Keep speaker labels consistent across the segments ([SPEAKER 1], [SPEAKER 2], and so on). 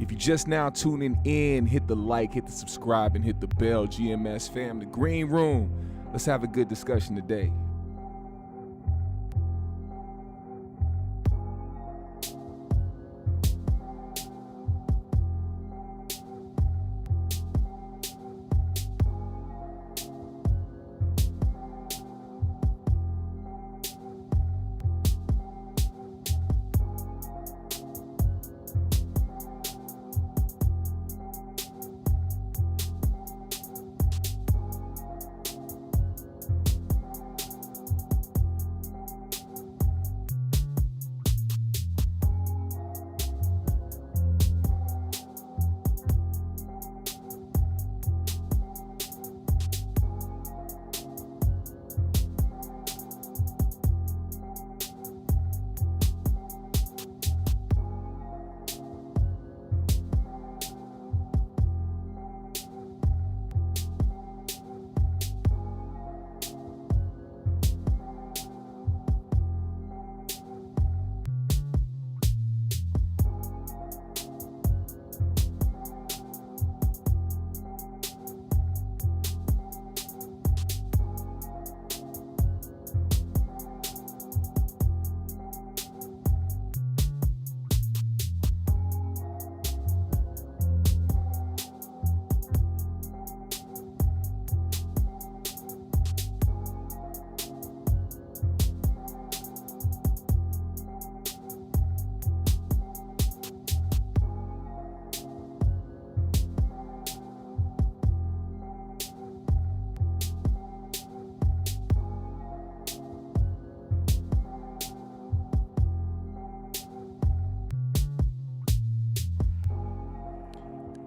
[SPEAKER 1] If you're just now tuning in, hit the like, hit the subscribe, and hit the bell. GMS fam, the green room. Let's have a good discussion today.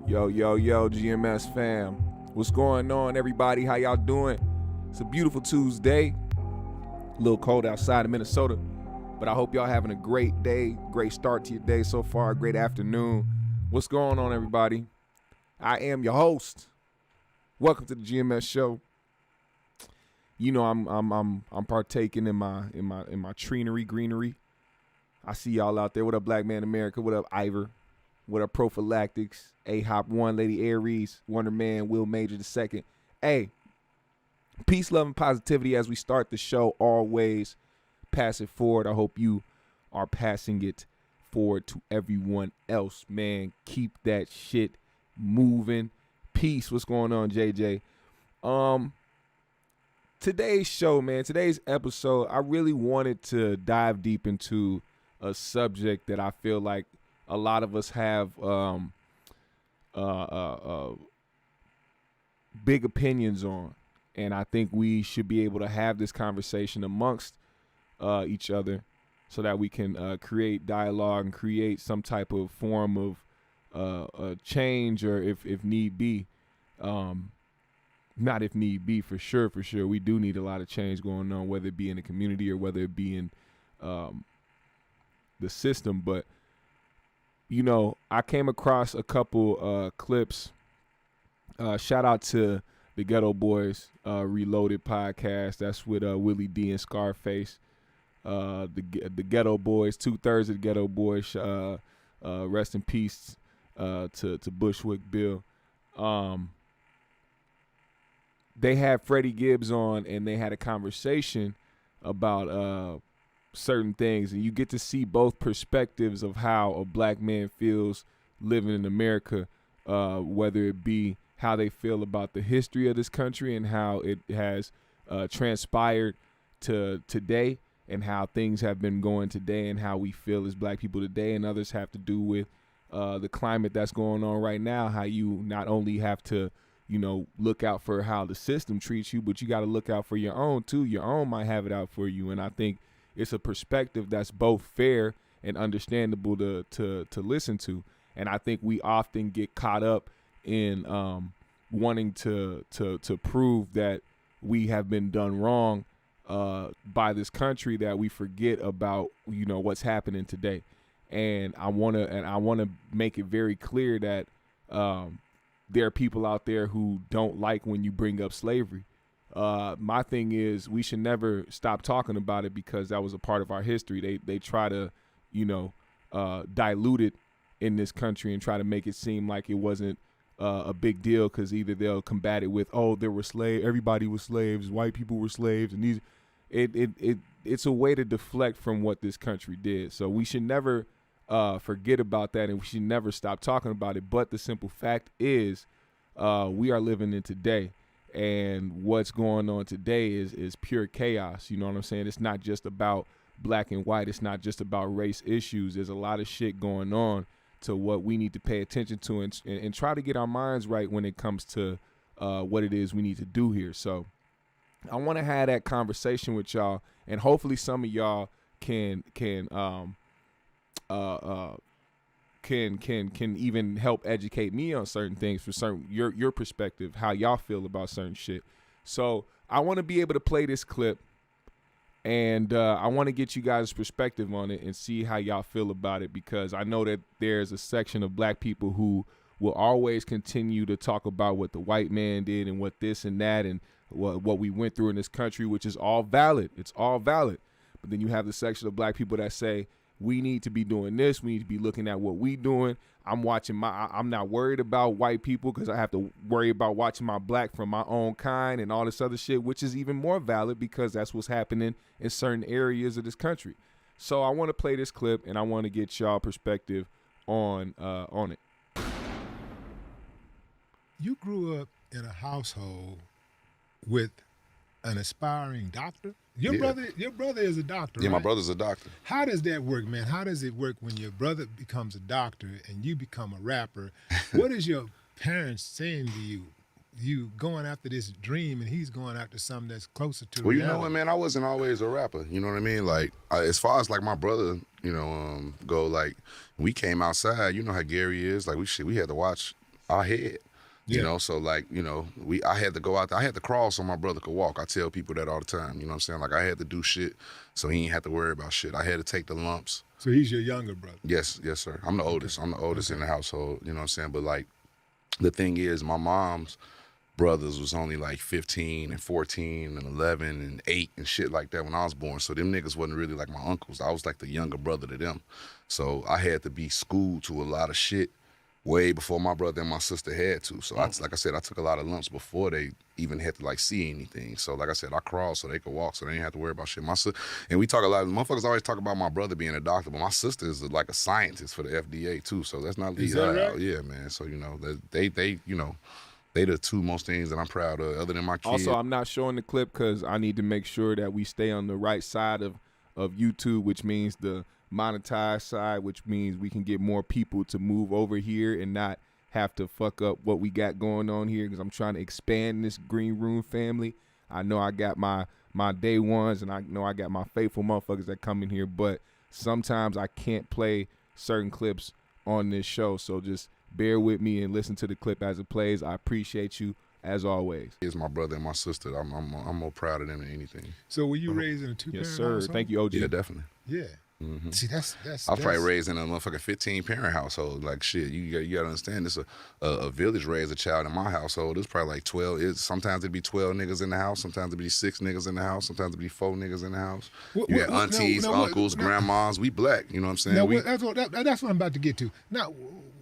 [SPEAKER 1] Yo, GMS fam. What's going on, everybody? How y'all doing? It's a beautiful Tuesday. A little cold outside of Minnesota, but I hope y'all having a great day, great start to your day so far, great afternoon. What's going on, everybody? I am your host. Welcome to the GMS show. You know I'm partaking in my treenery greenery. I see y'all out there. What up, Black Man America? What up, Ivor? What up, Prophylactics? A-Hop 1, Lady Aries, Wonder Man, Will Major II. Hey, peace, love, and positivity as we start the show. Always pass it forward. I hope you are passing it forward to everyone else, man. Keep that shit moving. Peace. What's going on, JJ? Today's show, man, today's episode, I really wanted to dive deep into a subject that I feel like a lot of us have big opinions on, and I think we should be able to have this conversation amongst each other so that we can create dialogue and create some type of form of change, or if need be, not if need be, for sure, we do need a lot of change going on, whether it be in the community or whether it be in the system. But you know, I came across a couple clips. Shout out to the Ghetto Boys Reloaded podcast. That's with Willie D and Scarface. The Ghetto Boys, 2/3 of the Ghetto Boys. Rest in peace to Bushwick Bill. They had Freddie Gibbs on, and they had a conversation about certain things, and you get to see both perspectives of how a black man feels living in America, whether it be how they feel about the history of this country and how it has transpired to today, and how things have been going today, and how we feel as black people today, and others have to do with the climate that's going on right now, how you not only have to, you know, look out for how the system treats you, but you got to look out for your own too. Your own might have it out for you, and I think it's a perspective that's both fair and understandable to listen to. And I think we often get caught up in wanting to prove that we have been done wrong by this country, that we forget about, you know, what's happening today. And I want to make it very clear that there are people out there who don't like when you bring up slavery. My thing is, we should never stop talking about it, because that was a part of our history. They try to, you know, dilute it in this country and try to make it seem like it wasn't a big deal, because either they'll combat it with, oh, there were slaves, everybody was slaves, white people were slaves, and these, it's a way to deflect from what this country did. So we should never forget about that, and we should never stop talking about it. But the simple fact is, we are living in today, and what's going on today is pure chaos. You know what I'm saying? It's not just about black and white. It's not just about race issues. There's a lot of shit going on to what we need to pay attention to and try to get our minds right when it comes to what it is we need to do here. So I want to have that conversation with y'all, and hopefully some of y'all can even help educate me on certain things from certain your perspective, how y'all feel about certain shit. So I want to be able to play this clip, and I want to get you guys' perspective on it and see how y'all feel about it, because I know that there's a section of black people who will always continue to talk about what the white man did and what this and that and what we went through in this country, which is all valid. It's all valid. But then you have the section of black people that say, we need to be doing this. We need to be looking at what we doing. I'm not worried about white people because I have to worry about watching my black from my own kind and all this other shit, which is even more valid because that's what's happening in certain areas of this country. So I want to play this clip, and I want to get y'all perspective on it.
[SPEAKER 2] You grew up in a household with an aspiring doctor. Your brother is a doctor.
[SPEAKER 3] Yeah,
[SPEAKER 2] right?
[SPEAKER 3] My brother's a doctor.
[SPEAKER 2] How does that work, man? How does it work when your brother becomes a doctor and you become a rapper? What is your parents saying to you? You going after this dream and he's going after something that's closer to reality.
[SPEAKER 3] You know what, man? I wasn't always a rapper. You know what I mean? Like, as far as like my brother, go, like, we came outside. You know how Gary is. Like, we had to watch our head. You know, so like, I had to go out there. I had to crawl so my brother could walk. I tell people that all the time. You know what I'm saying? Like, I had to do shit so he ain't have to worry about shit. I had to take the lumps.
[SPEAKER 2] So he's your younger brother? Yes,
[SPEAKER 3] sir. I'm the oldest. I'm the oldest in the household. You know what I'm saying? But like, the thing is, my mom's brothers was only like 15 and 14 and 11 and 8 and shit like that when I was born. So them niggas wasn't really like my uncles. I was like the younger brother to them. So I had to be schooled to a lot of shit way before my brother and my sister had to. So like I said, I took a lot of lumps before they even had to like see anything. So like I said, I crawled so they could walk, so they didn't have to worry about shit. And we talk a lot, motherfuckers always talk about my brother being a doctor, but my sister is like a scientist for the FDA too. So that's not leave that out. Yeah, man. So they the two most things that I'm proud of, other than my kids.
[SPEAKER 1] Also, I'm not showing the clip because I need to make sure that we stay on the right side of YouTube, which means the monetized side, which means we can get more people to move over here and not have to fuck up what we got going on here, because I'm trying to expand this green room family. I know I got my day ones, and I know I got my faithful motherfuckers that come in here, but sometimes I can't play certain clips on this show, so just bear with me and listen to the clip as it plays. I appreciate you as always.
[SPEAKER 3] It's my brother and my sister. I'm more proud of them than anything.
[SPEAKER 2] So were you raised in a two-parent
[SPEAKER 1] Yes, sir.
[SPEAKER 2] household?
[SPEAKER 1] Thank you, OG.
[SPEAKER 3] Yeah, definitely.
[SPEAKER 2] Yeah.
[SPEAKER 3] Mm-hmm.
[SPEAKER 2] See, that's
[SPEAKER 3] I was probably raised in a motherfucking 15-parent household. Like, shit, you gotta understand, this a village raised a child in my household. It's probably like 12. Sometimes it'd be 12 niggas in the house. Sometimes it'd be 6 niggas in the house. Sometimes it'd be 4 niggas in the house. You got aunties, uncles, grandmas. We black. You know what I'm saying?
[SPEAKER 2] Now, that's what I'm about to get to. Now,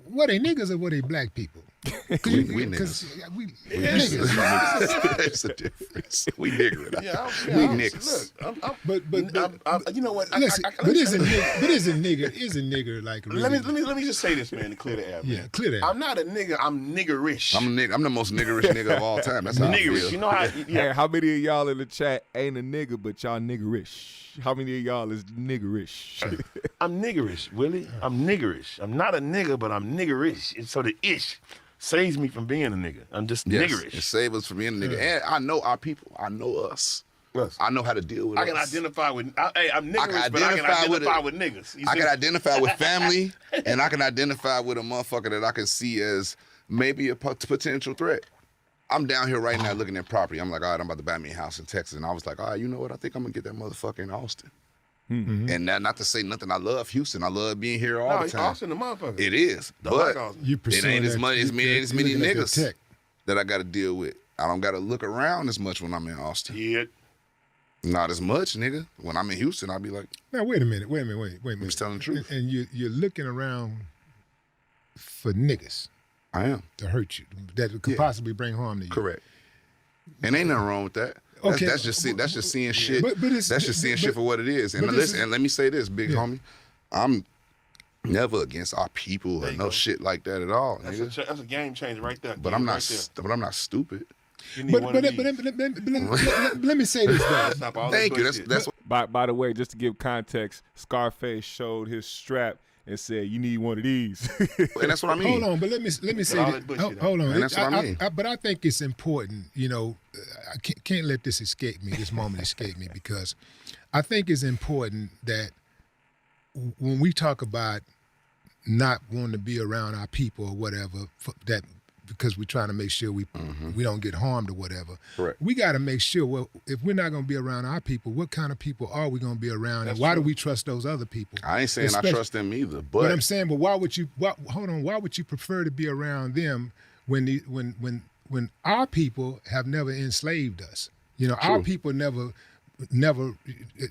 [SPEAKER 2] what they niggas or what they black people?
[SPEAKER 3] We niggas.
[SPEAKER 2] We niggas.
[SPEAKER 3] There's a difference. We nigger.
[SPEAKER 4] Yeah,
[SPEAKER 3] we niggas.
[SPEAKER 4] But you know what?
[SPEAKER 2] Listen, but is a nigger like? Really,
[SPEAKER 4] let me just say this, man, to clear the air. Man.
[SPEAKER 2] Yeah, clear that.
[SPEAKER 4] I'm not a nigga. I'm niggerish.
[SPEAKER 3] I'm a nigga. I'm the most niggerish nigga of all time. That's how
[SPEAKER 4] niggerish.
[SPEAKER 3] I feel.
[SPEAKER 4] You know how? Yeah.
[SPEAKER 1] Hey, how many of y'all in the chat ain't a nigga, but y'all niggerish? How many of y'all is niggerish?
[SPEAKER 4] I'm niggerish, Willie. I'm niggerish. I'm not a nigga, but I'm niggerish. And so the ish saves me from being a nigga. I'm just niggerish.
[SPEAKER 3] It saves us from being a nigga. And I know our people. I know us.
[SPEAKER 4] Yes.
[SPEAKER 3] I know how to deal with
[SPEAKER 4] I can
[SPEAKER 3] us.
[SPEAKER 4] identify with. I'm niggerish, but I can identify with niggas.
[SPEAKER 3] I can identify with family, and I can identify with a motherfucker that I can see as maybe a potential threat. I'm down here right now looking at property. I'm like, all right, I'm about to buy me a house in Texas. And I was like, all right, you know what? I think I'm going to get that motherfucker in Austin. Mm-hmm. And not to say nothing. I love Houston. I love being here all the time.
[SPEAKER 4] Austin, the motherfucker.
[SPEAKER 3] It is. But it ain't as many niggas that I got to deal with. I don't got to look around as much when I'm in Austin.
[SPEAKER 4] Yeah.
[SPEAKER 3] Not as much, nigga. When I'm in Houston, I'll be like,
[SPEAKER 2] now, wait a minute.
[SPEAKER 3] I'm just telling the truth.
[SPEAKER 2] And you're looking around for niggas
[SPEAKER 3] I am.
[SPEAKER 2] to hurt you, that could possibly bring harm to you.
[SPEAKER 3] Correct. And ain't nothing wrong with that.
[SPEAKER 2] Okay.
[SPEAKER 3] That's just seeing shit.
[SPEAKER 2] But it's-
[SPEAKER 3] that's just seeing shit for what it is. And
[SPEAKER 2] but this
[SPEAKER 3] listen,
[SPEAKER 2] is-
[SPEAKER 3] and let me say this, big
[SPEAKER 2] Yeah.
[SPEAKER 3] homie. I'm never against our people
[SPEAKER 4] There
[SPEAKER 3] or
[SPEAKER 4] you
[SPEAKER 3] no
[SPEAKER 4] go.
[SPEAKER 3] shit like that at all,
[SPEAKER 4] That's
[SPEAKER 3] nigga.
[SPEAKER 4] a game changer right there.
[SPEAKER 3] But
[SPEAKER 4] Kid,
[SPEAKER 3] I'm not.
[SPEAKER 4] right there.
[SPEAKER 3] But I'm not stupid.
[SPEAKER 4] You need
[SPEAKER 2] But,
[SPEAKER 4] one
[SPEAKER 2] but,
[SPEAKER 4] of
[SPEAKER 2] but,
[SPEAKER 4] these.
[SPEAKER 2] let me say this, though.
[SPEAKER 4] Stop all that
[SPEAKER 3] Thank you.
[SPEAKER 4] bullshit.
[SPEAKER 3] That's what.
[SPEAKER 1] By the way, just to give context, Scarface showed his strap and said, "You need one of these."
[SPEAKER 3] And that's what I mean.
[SPEAKER 2] Hold on, but let me say
[SPEAKER 4] all
[SPEAKER 2] this.
[SPEAKER 4] that bullshit
[SPEAKER 2] Hold on.
[SPEAKER 3] And that's what I mean.
[SPEAKER 2] But I think it's important, I can't let this escape me, this moment escape me, because I think it's important that when we talk about not wanting to be around our people or whatever, that because we're trying to make sure we don't get harmed or whatever.
[SPEAKER 3] Correct.
[SPEAKER 2] We got to make sure, well, if we're not going to be around our people, what kind of people are we going to be around,
[SPEAKER 4] That's
[SPEAKER 2] and why do
[SPEAKER 4] true.
[SPEAKER 2] we trust those other people?
[SPEAKER 3] I ain't saying I trust them either,
[SPEAKER 2] But I'm
[SPEAKER 3] but
[SPEAKER 2] saying, but why would you? Why would you prefer to be around them when our people have never enslaved us? Our
[SPEAKER 3] True.
[SPEAKER 2] people never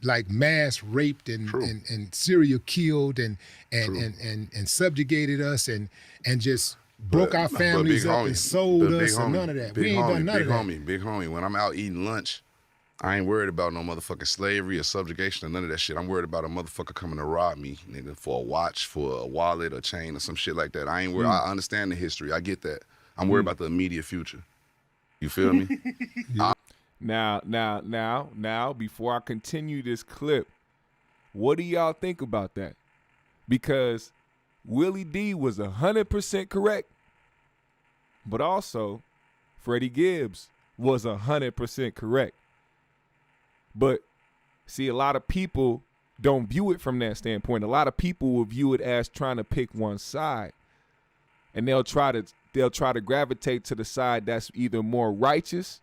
[SPEAKER 2] like mass raped and
[SPEAKER 3] True.
[SPEAKER 2] and serial killed and subjugated us and just broke our families
[SPEAKER 3] big
[SPEAKER 2] up
[SPEAKER 3] homie,
[SPEAKER 2] and sold
[SPEAKER 3] but big
[SPEAKER 2] us and
[SPEAKER 3] homie,
[SPEAKER 2] none of that.
[SPEAKER 3] big
[SPEAKER 2] We ain't
[SPEAKER 3] homie,
[SPEAKER 2] done none
[SPEAKER 3] big
[SPEAKER 2] of that.
[SPEAKER 3] homie, big homie. When I'm out eating lunch, I ain't worried about no motherfucking slavery or subjugation or none of that shit. I'm worried about a motherfucker coming to rob me, nigga, for a watch, for a wallet, or chain, or some shit like that. I ain't worried. I understand the history. I get that. I'm worried about the immediate future. You feel me?
[SPEAKER 1] Now, before I continue this clip, what do y'all think about that? Because Willie D was 100% correct, but also Freddie Gibbs was 100% correct. But see, a lot of people don't view it from that standpoint. A lot of people will view it as trying to pick one side, and they'll try to gravitate to the side that's either more righteous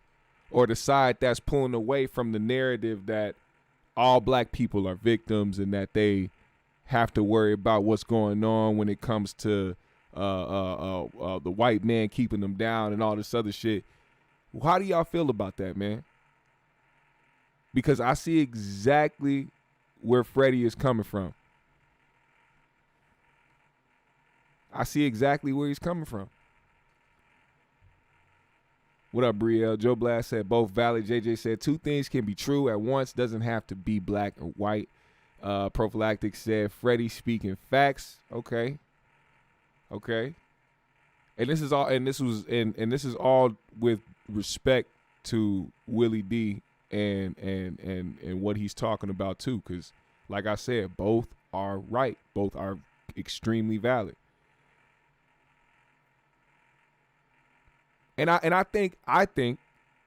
[SPEAKER 1] or the side that's pulling away from the narrative that all black people are victims and that they have to worry about what's going on when it comes to the white man keeping them down and all this other shit. How do y'all feel about that, man? Because I see exactly where Freddie is coming from. I see exactly where he's coming from. What up, Brielle? Joe Blast said both valid. JJ said two things can be true at once. Doesn't have to be black or white. Prophylactic said Freddie speaking facts. Okay. And this is all. And this is all with respect to Willie D and what he's talking about too. Because, like I said, both are right. Both are extremely valid. And I think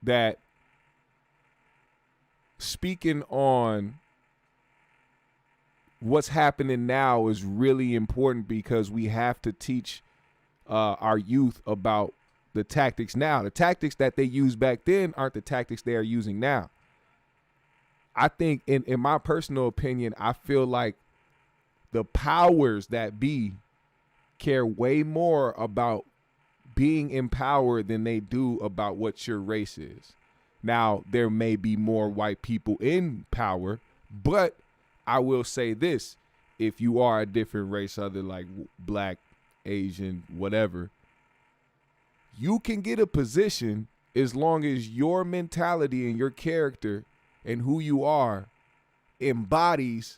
[SPEAKER 1] that speaking on what's happening now is really important because we have to teach our youth about the tactics now. The tactics that they used back then aren't the tactics they are using now. I think, in my personal opinion, I feel like the powers that be care way more about being empowered than they do about what your race is. Now, there may be more white people in power, but I will say this. If you are a different race, other like black, Asian, whatever, you can get a position as long as your mentality and your character and who you are embodies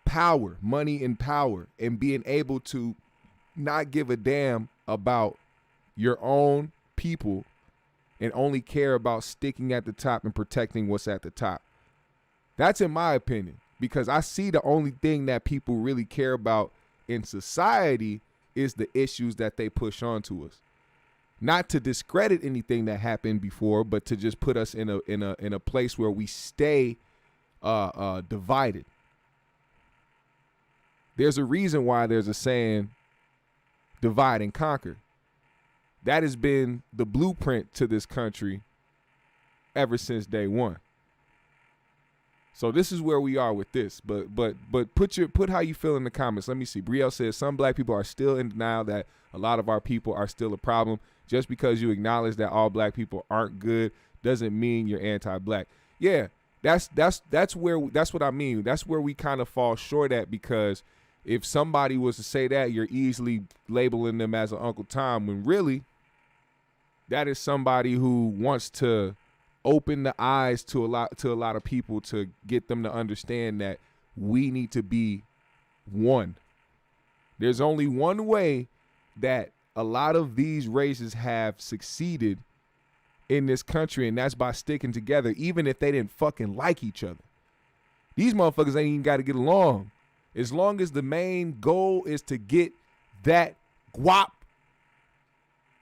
[SPEAKER 1] power, money and power, and being able to not give a damn about your own people and only care about sticking at the top and protecting what's at the top. That's in my opinion, because I see the only thing that people really care about in society is the issues that they push onto us. Not to discredit anything that happened before, but to just put us in a place where we stay divided. There's a reason why there's a saying, divide and conquer. That has been the blueprint to this country ever since day one. So this is where we are with this. But put how you feel in the comments. Let me see. Brielle says some black people are still in denial that a lot of our people are still a problem. Just because you acknowledge that all black people aren't good doesn't mean you're anti-black. Yeah, that's what I mean. That's where we kind of fall short at, because if somebody was to say that, you're easily labeling them as an Uncle Tom, when really that is somebody who wants to open the eyes to a lot of people, to get them to understand that we need to be one. There's only one way that a lot of these races have succeeded in this country, and that's by sticking together, even if they didn't fucking like each other. These motherfuckers ain't even got to get along. As long as the main goal is to get that guap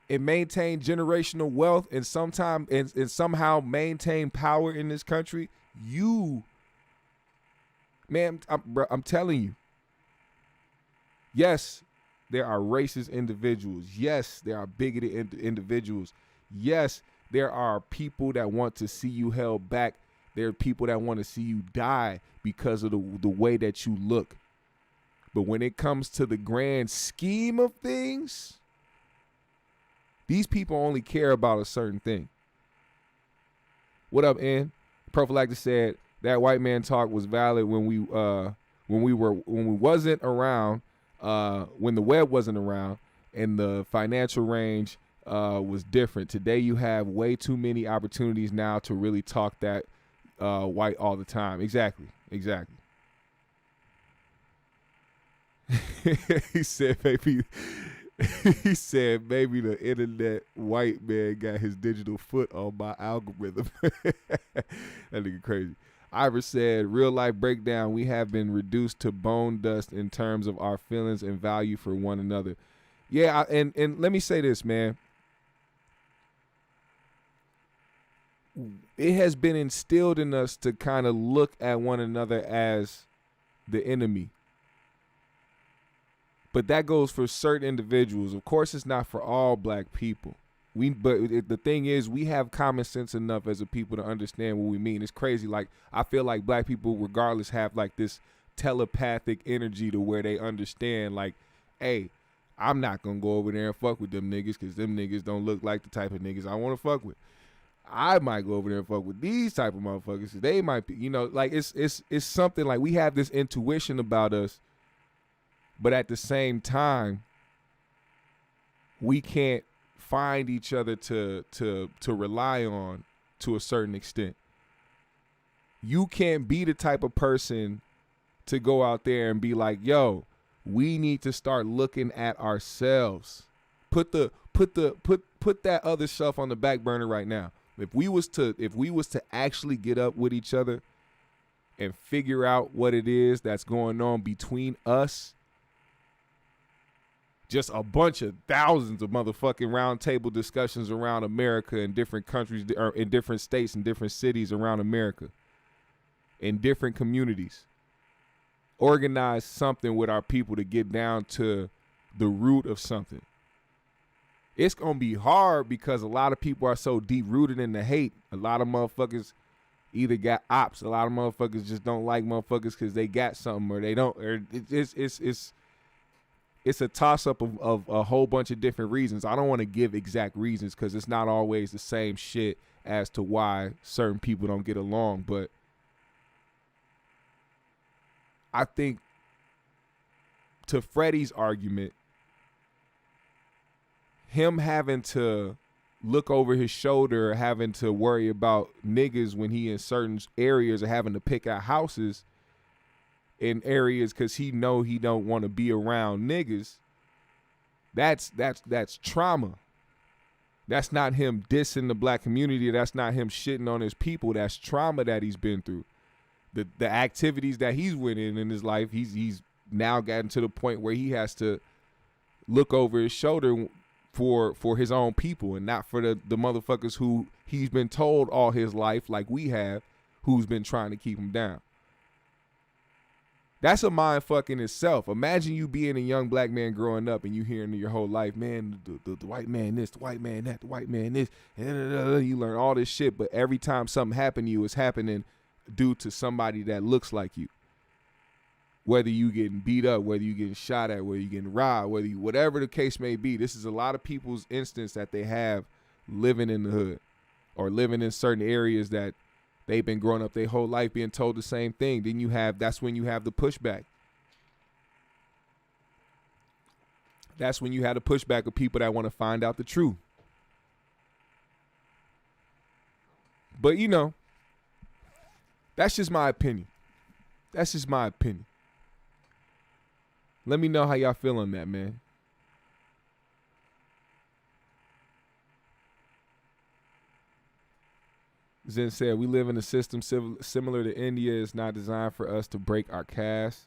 [SPEAKER 1] and maintain generational wealth and somehow maintain power in this country, I'm telling you, yes, there are racist individuals. Yes, there are bigoted individuals. Yes, there are people that want to see you held back. There are people that want to see you die because of the way that you look. But when it comes to the grand scheme of things, these people only care about a certain thing. What up, N? Prophylactic said that white man talk was valid when we wasn't around, when the web wasn't around, and the financial range was different. Today you have way too many opportunities now to really talk that white all the time. Exactly. He said maybe the internet white man got his digital foot on my algorithm. That nigga crazy. Ivor said, real life breakdown, we have been reduced to bone dust in terms of our feelings and value for one another. Yeah, and let me say this, man. It has been instilled in us to kind of look at one another as the enemy. But that goes for certain individuals. Of course, it's not for all black people. The thing is, we have common sense enough as a people to understand what we mean. It's crazy. Like, I feel like black people, regardless, have like this telepathic energy to where they understand, like, hey, I'm not going to go over there and fuck with them niggas because them niggas don't look like the type of niggas I want to fuck with. I might go over there and fuck with these type of motherfuckers. They might be, like it's something like we have this intuition about us. But at the same time, we can't find each other to rely on to a certain extent. You can't be the type of person to go out there and be like, yo, we need to start looking at ourselves. Put that other stuff on the back burner right now. If we was to actually get up with each other and figure out what it is that's going on between us, just a bunch of thousands of motherfucking round table discussions around America in different countries, or in different states and different cities around America, in different communities. Organize something with our people to get down to the root of something. It's going to be hard because a lot of people are so deep rooted in the hate. A lot of motherfuckers either got ops. A lot of motherfuckers just don't like motherfuckers because they got something or they don't. Or it's a toss-up of a whole bunch of different reasons. I don't want to give exact reasons because it's not always the same shit as to why certain people don't get along. But I think, to Freddie's argument, him having to look over his shoulder, having to worry about niggas when he in certain areas, or having to pick out houses in areas because he don't want to be around niggas, that's trauma. That's not him dissing the black community. That's not him shitting on his people. That's trauma that he's been through. The activities that he's winning in his life, he's now gotten to the point where he has to look over his shoulder for his own people and not for the motherfuckers who he's been told all his life, like we have, who's been trying to keep him down. That's a mind fuck in itself. Imagine you being a young black man growing up and you hearing your whole life, man, the white man this, the white man that, the white man this, and you learn all this shit, but every time something happened to you, it's happening due to somebody that looks like you. Whether you getting beat up, whether you getting shot at, whether you getting robbed, whatever the case may be, this is a lot of people's instance that they have living in the hood or living in certain areas that they've been growing up their whole life being told the same thing. Then that's when you have the pushback. That's when you had a pushback of people that want to find out the truth. But, you know, that's just my opinion. That's just my opinion. Let me know how y'all feel on that, man. Zen said, we live in a system similar to India. It's not designed for us to break our caste.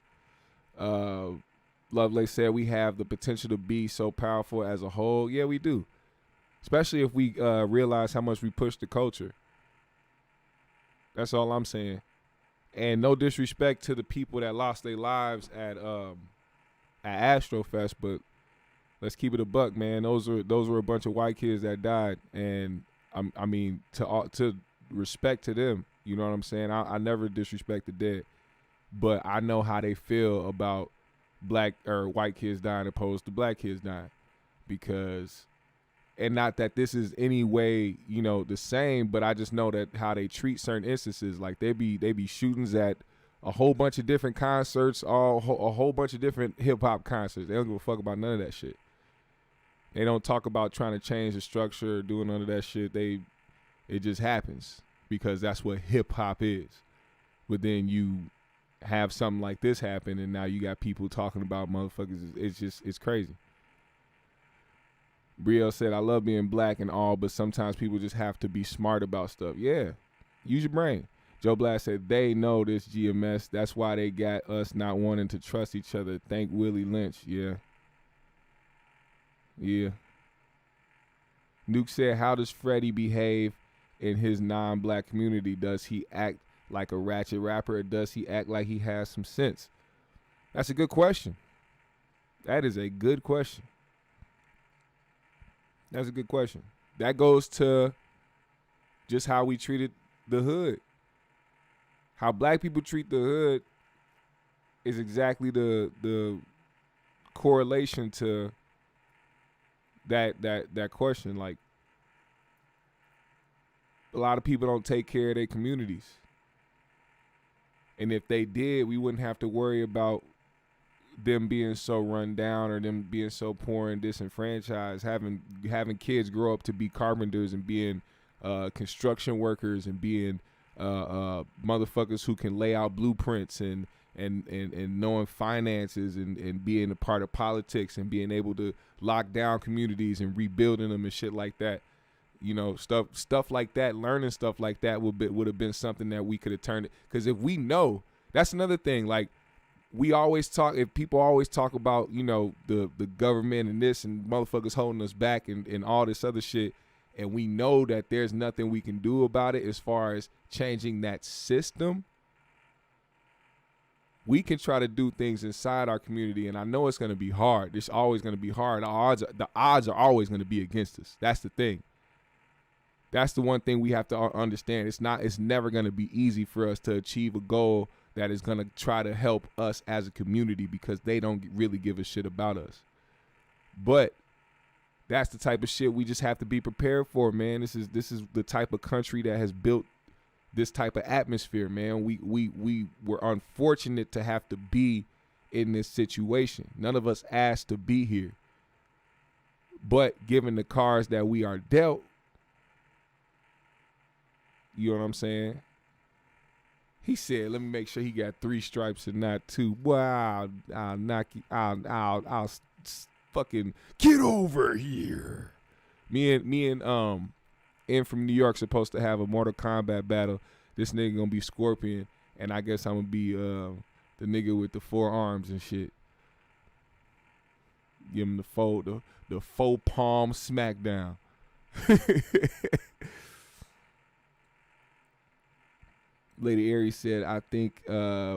[SPEAKER 1] Lovelace said, we have the potential to be so powerful as a whole. Yeah, we do. Especially if we realize how much we push the culture. That's all I'm saying. And no disrespect to the people that lost their lives at Astrofest, but let's keep it a buck, man. Those were a bunch of white kids that died, and I mean to respect to them. You know what I'm saying? I never disrespect the dead, but I know how they feel about black or white kids dying opposed to black kids dying, because. And not that this is any way, you know, the same, but I just know that how they treat certain instances. Like they be shootings at a whole bunch of different concerts, a whole bunch of different hip hop concerts. They don't give a fuck about none of that shit. They don't talk about trying to change the structure or doing none of that shit. It just happens because that's what hip hop is. But then you have something like this happen, and now you got people talking about motherfuckers. It's crazy. Brielle said, I love being black and all, but sometimes people just have to be smart about stuff. Yeah, use your brain. Joe Blast said, they know this GMS. That's why they got us not wanting to trust each other. Thank Willie Lynch. Yeah. Yeah. Nuke said, how does Freddie behave in his non-black community? Does he act like a ratchet rapper, or does he act like he has some sense? That's a good question. That is a good question. That's a good question. That goes to just how we treated the hood. How black people treat the hood is exactly the correlation to that question. Like, a lot of people don't take care of their communities. And if they did, we wouldn't have to worry about them being so run down or them being so poor and disenfranchised, having kids grow up to be carpenters and being construction workers and being motherfuckers who can lay out blueprints and knowing finances and being a part of politics and being able to lock down communities and rebuilding them and shit like that. You know, stuff like that, learning stuff like that would have been something that we could have turned it. Because if we know, that's another thing, like, if people always talk about, you know, the government and this and motherfuckers holding us back and all this other shit, and we know that there's nothing we can do about it as far as changing that system, we can try to do things inside our community, and I know it's going to be hard. It's always going to be hard. The odds are always going to be against us. That's the thing. That's the one thing we have to understand. It's never going to be easy for us to achieve a goal that is going to try to help us as a community, because they don't really give a shit about us. But that's the type of shit we just have to be prepared for, man. This is the type of country that has built this type of atmosphere, man. We were unfortunate to have to be in this situation. None of us asked to be here. But given the cards that we are dealt, you know what I'm saying? He said, let me make sure he got 3 stripes and not 2. Wow, I'll knock you. I'll fucking get over here. Me and in from New York supposed to have a Mortal Kombat battle. This nigga gonna be Scorpion, and I guess I'm gonna be the nigga with the 4 arms and shit. Give him the faux palm smackdown. Lady Aries said, I think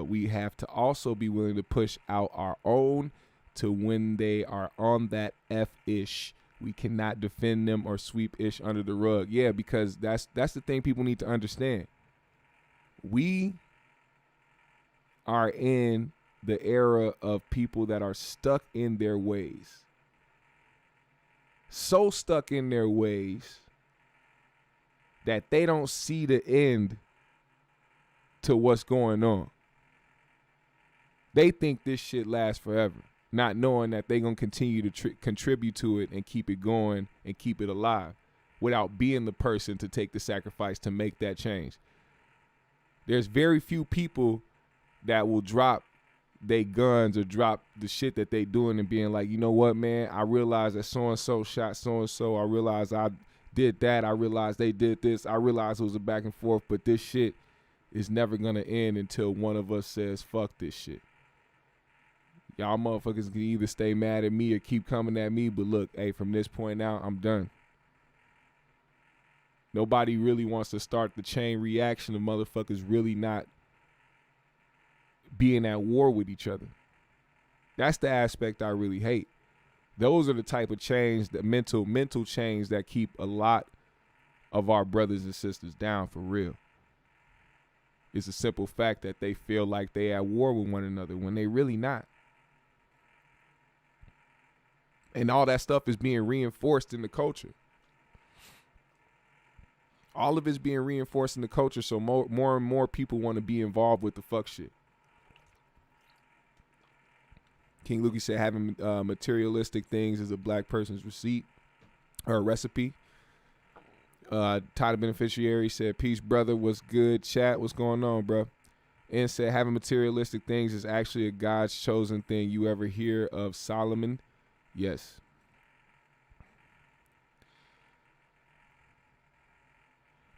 [SPEAKER 1] we have to also be willing to push out our own to when they are on that F-ish. We cannot defend them or sweep ish under the rug. Yeah, because that's the thing people need to understand. We are in the era of people that are stuck in their ways. So stuck in their ways that they don't see the end to what's going on. They think this shit lasts forever. not knowing that they gonna continue to contribute to it and keep it going and keep it alive without being the person to take the sacrifice to make that change. There's very few people that will drop they guns or drop the shit that they doing and being like, you know what, man, I realized that so-and-so shot so-and-so. I realized I did that. I realized they did this. I realized it was a back and forth, but this shit is never going to end until one of us says, fuck this shit. Y'all motherfuckers can either stay mad at me or keep coming at me, but look, hey, from this point out, I'm done. Nobody really wants to start the chain reaction of motherfuckers really not being at war with each other. That's the aspect I really hate. Those are the type of change, the mental change that keep a lot of our brothers and sisters down for real. It's a simple fact that they feel like they at war with one another when they really not. And all that stuff is being reinforced in the culture. All of it's being reinforced in the culture, so more and more people want to be involved with the fuck shit. King Lukey said having materialistic things is a black person's receipt or a recipe. Title Beneficiary said, peace, brother. What's good? Chat, what's going on, bro? And said having materialistic things is actually a God's chosen thing. You ever hear of Solomon? Yes.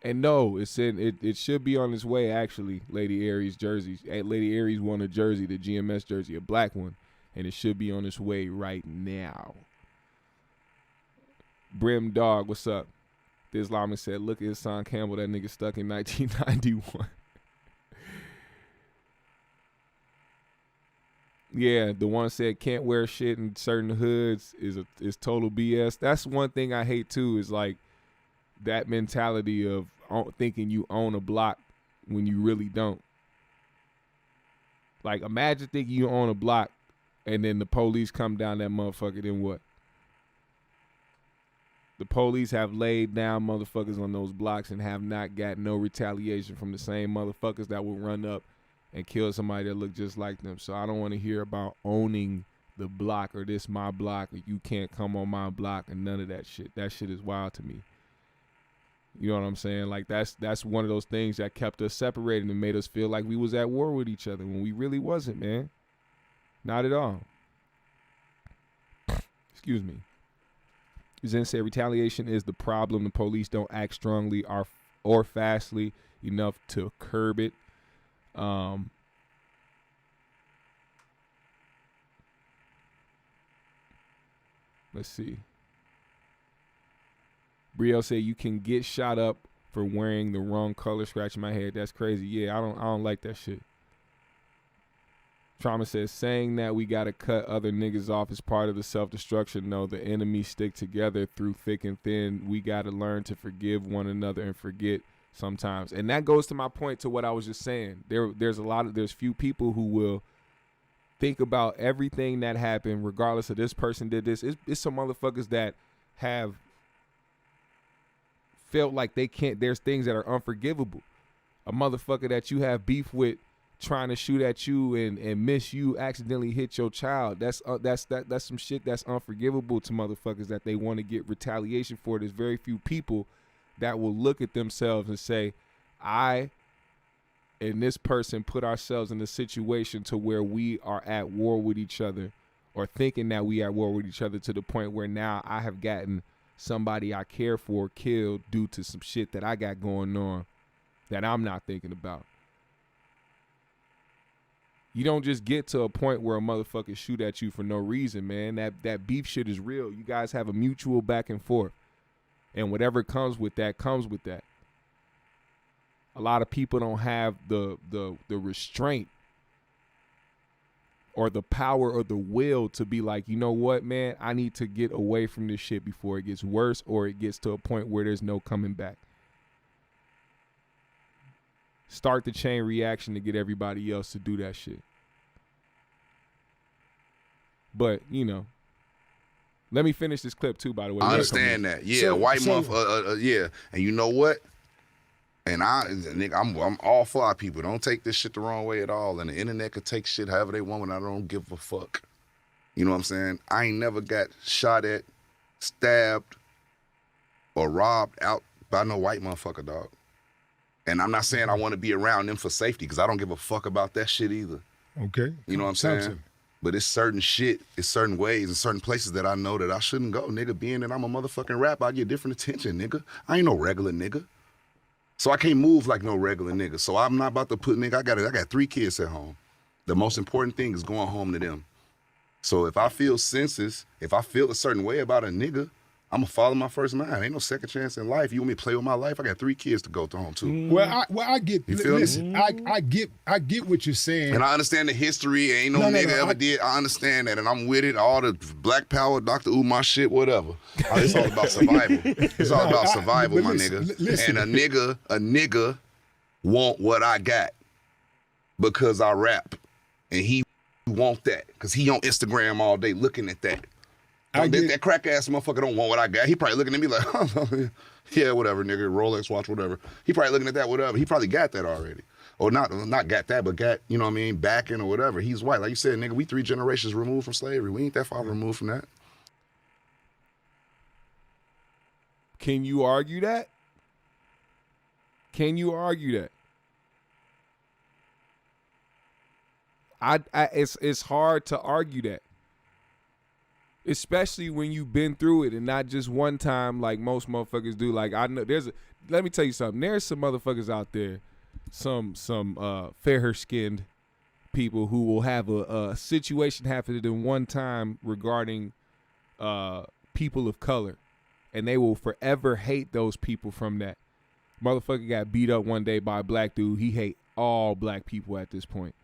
[SPEAKER 1] And no, it should be on its way, actually, Lady Aries jerseys. Lady Aries won a jersey, the GMS jersey, a black one. And it should be on its way right now. Brim Dog, what's up? The Islamic said, look at Hassan Campbell, that nigga stuck in 1991. Yeah, the one said can't wear shit in certain hoods is total BS. That's one thing I hate too, is like that mentality of thinking you own a block when you really don't. Like, imagine thinking you own a block and then the police come down that motherfucker, then what? The police have laid down motherfuckers on those blocks and have not got no retaliation from the same motherfuckers that will run up and kill somebody that look just like them. So I don't want to hear about owning the block or this my block or you can't come on my block and none of that shit. That shit is wild to me. You know what I'm saying? Like, that's one of those things that kept us separated and made us feel like we was at war with each other when we really wasn't, man. Not at all. Excuse me. Zen said retaliation is the problem. The police don't act strongly or fastly enough to curb it. Let's see. Brio said you can get shot up for wearing the wrong color. Scratching my head. That's crazy. Yeah, I don't like that shit. Trauma says, saying that we got to cut other niggas off is part of the self-destruction. No, the enemies stick together through thick and thin. We got to learn to forgive one another and forget sometimes. And that goes to my point to what I was just saying. There's few people who will think about everything that happened, regardless of this person did this. It's some motherfuckers that have felt like they can't, there's things that are unforgivable. A motherfucker that you have beef with trying to shoot at you and miss you accidentally hit your child. That's some shit that's unforgivable to motherfuckers that they want to get retaliation for. There's very few people that will look at themselves and say, I and this person put ourselves in a situation to where we are at war with each other, or thinking that we at war with each other, to the point where now I have gotten somebody I care for killed due to some shit that I got going on that I'm not thinking about. You don't just get to a point where a motherfucker shoot at you for no reason, man. That beef shit is real. You guys have a mutual back and forth. And whatever comes with that, comes with that. A lot of people don't have the restraint or the power or the will to be like, you know what, man, I need to get away from this shit before it gets worse or it gets to a point where there's no coming back. Start the chain reaction to get everybody else to do that shit. But, you know, let me finish this clip too, by the way.
[SPEAKER 3] I understand that. Yeah, white motherfucker. Yeah. And you know what? And I'm all for our people. Don't take this shit the wrong way at all. And the internet could take shit however they want, and I don't give a fuck. You know what I'm saying? I ain't never got shot at, stabbed, or robbed out by no white motherfucker, dog. And I'm not saying I want to be around them for safety, because I don't give a fuck about that shit either.
[SPEAKER 2] Okay.
[SPEAKER 3] You know what I'm saying? But it's certain shit, it's certain ways and certain places that I know that I shouldn't go, nigga. Being that I'm a motherfucking rapper, I get different attention, nigga. I ain't no regular nigga. So I can't move like no regular nigga. So I'm not about to put, nigga, I got 3 kids at home. The most important thing is going home to them. So if I feel senses, if I feel a certain way about a nigga, I'm gonna follow my first mind. Ain't no second chance in life. You want me to play with my life? I got 3 kids to go home to.
[SPEAKER 2] Well, I get.
[SPEAKER 3] You feel
[SPEAKER 2] listen, I get what you're saying.
[SPEAKER 3] And I understand the history. Ain't no nigga ever did. I understand that, and I'm with it. All the Black Power, Dr. Umar shit, whatever. It's all about survival. It's all about survival, my nigga.
[SPEAKER 2] Listen.
[SPEAKER 3] And a nigga want what I got because I rap, and he want that because he on Instagram all day looking at that. That crack ass motherfucker don't want what I got. He probably looking at me like, oh, yeah, whatever, nigga, Rolex watch, whatever. He probably looking at that, whatever. He probably got that already. Or not got that, but got, you know what I mean, backing or whatever. He's white. Like you said, nigga, we 3 generations removed from slavery. We ain't that far removed from that.
[SPEAKER 1] Can you argue that? Can you argue that? It's hard to argue that. Especially when you've been through it and not just one time like most motherfuckers do. Like I know let me tell you something. There's some motherfuckers out there, some fairer skinned people who will have a situation happen to them one time regarding people of color, and they will forever hate those people from that. Motherfucker got beat up one day by a black dude. He hate all black people at this point.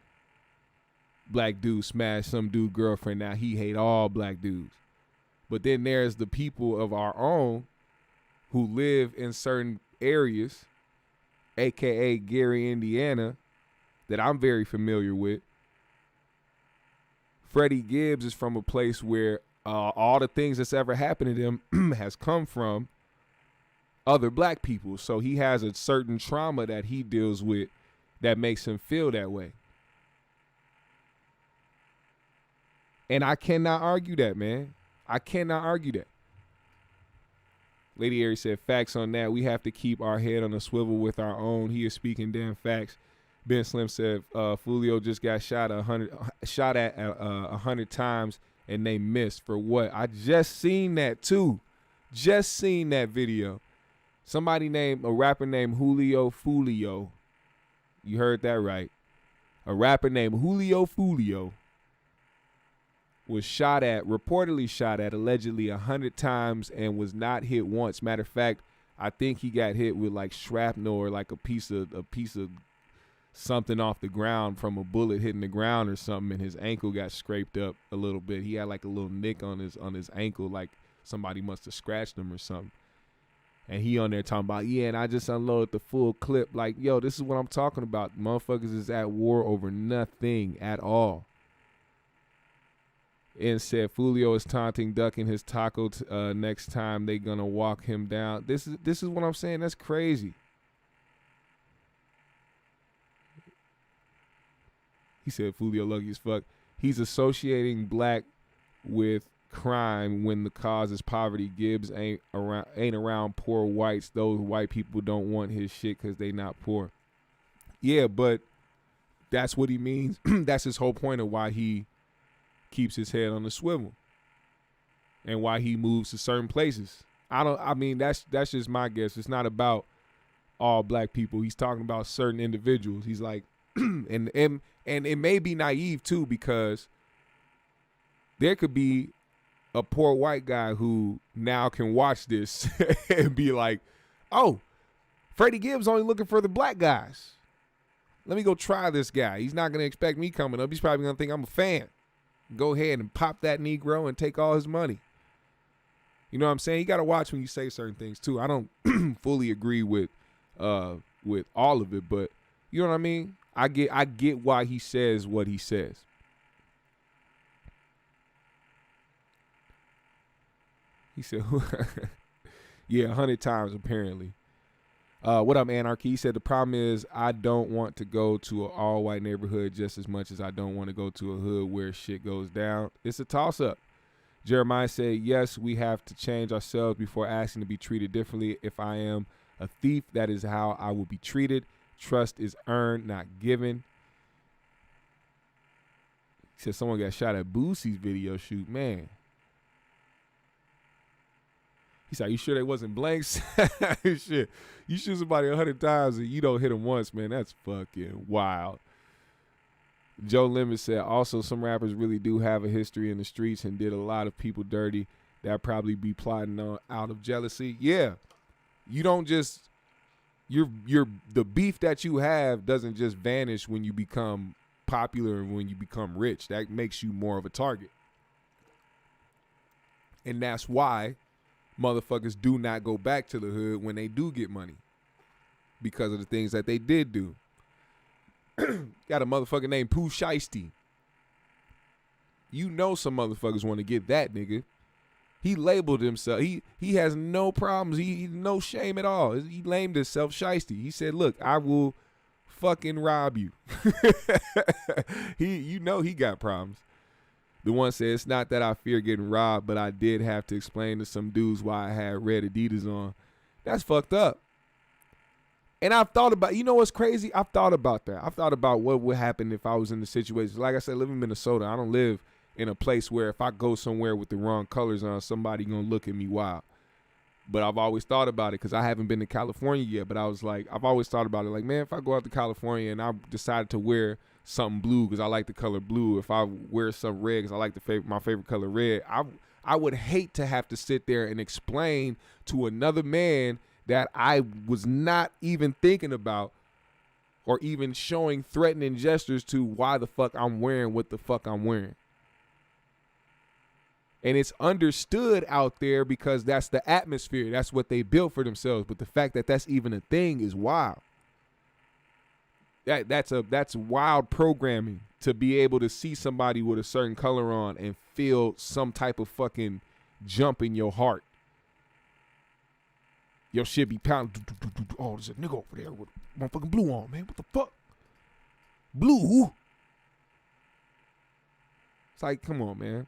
[SPEAKER 1] Black dude smashed some dude girlfriend. Now he hate all black dudes. But then there's the people of our own who live in certain areas, aka Gary, Indiana, that I'm very familiar with. Freddie Gibbs is from a place where all the things that's ever happened to them has come from other black people. So he has a certain trauma that he deals with that makes him feel that way. And I cannot argue that, man. I cannot argue that. Lady Aries said, facts on that. We have to keep our head on a swivel with our own. He is speaking damn facts. Ben Slim said, Fulio just got shot at 100 times and they missed. For what? I just seen that too. Just seen that video. A rapper named Julio Fulio. You heard that right. A rapper named Julio Fulio was reportedly shot at allegedly 100 times and was not hit once. Matter of fact, I think he got hit with like shrapnel or like a piece of something off the ground from a bullet hitting the ground or something, and his ankle got scraped up a little bit. He had like a little nick on his ankle, like somebody must have scratched him or something. And he on there talking about, yeah, and I just unloaded the full clip. Like, yo, this is what I'm talking about. Motherfuckers is at war over nothing at all. And said Fulio is taunting, ducking his taco. Next time they gonna walk him down. This is what I'm saying. That's crazy. He said Fulio lucky as fuck. He's associating black with crime when the cause is poverty. Gibbs ain't around poor whites. Those white people don't want his shit because they not poor. Yeah, but that's what he means. That's his whole point of why he keeps his head on the swivel and why he moves to certain places. I mean that's just my guess. It's not about all black people. He's talking about certain individuals. He's like and it may be naive too, because there could be a poor white guy who now can watch this and be like, oh, Freddie Gibbs only looking for the black guys. Let me go try this guy. He's not going to expect me coming up. He's probably going to think I'm a fan. Go ahead and pop that Negro and take all his money. You know what I'm saying? You got to watch when you say certain things too. I don't fully agree with all of it, but you know what I mean? I get why he says what he says. He said, yeah, 100 times apparently. What up, Anarchy? He said the problem is I don't want to go to an all-white neighborhood just as much as I don't want to go to a hood where shit goes down. It's a toss-up. Jeremiah said, yes, we have to change ourselves before asking to be treated differently. If I am a thief, that is how I will be treated. Trust is earned, not given. He said someone got shot at Boosie's video shoot. Man. He said, you sure they wasn't blanks? Shit. You shoot somebody 100 times and you don't hit them once, man. That's fucking wild. Joe Lemon said, also, some rappers really do have a history in the streets and did a lot of people dirty. That probably be plotting on out of jealousy. Yeah. You don't just, the beef that you have doesn't just vanish when you become popular and when you become rich. That makes you more of a target. And that's why motherfuckers do not go back to the hood when they do get money, because of the things that they did do. Got a motherfucker named Pooh Shiesty. You know some motherfuckers want to get that nigga. He labeled himself. He has no problems. He no shame at all. He named himself Shiesty. He said, look, I will fucking rob you. You know he got problems. The one said, it's not that I fear getting robbed, but I did have to explain to some dudes why I had red Adidas on. That's fucked up. And I've thought about, you know what's crazy? I've thought about that. I've thought about what would happen if I was in the situation. Like I said, I live in Minnesota. I don't live in a place where if I go somewhere with the wrong colors on, somebody gonna look at me wild. But I've always thought about it because I haven't been to California yet. But I was like, I've always thought about it. Like, man, if I go out to California and I decided to wear something blue because I like the color blue, if I wear some red because I like my favorite color red, I would hate to have to sit there and explain to another man that I was not even thinking about or even showing threatening gestures to why the fuck I'm wearing what the fuck I'm wearing. And it's understood out there because that's the atmosphere. That's what they built for themselves. But the fact that that's even a thing is wild. That's wild programming to be able to see somebody with a certain color on and feel some type of fucking jump in your heart. Your shit be pounding. Oh, there's a nigga over there with motherfucking blue on, man. What the fuck? Blue? It's like, come on, man.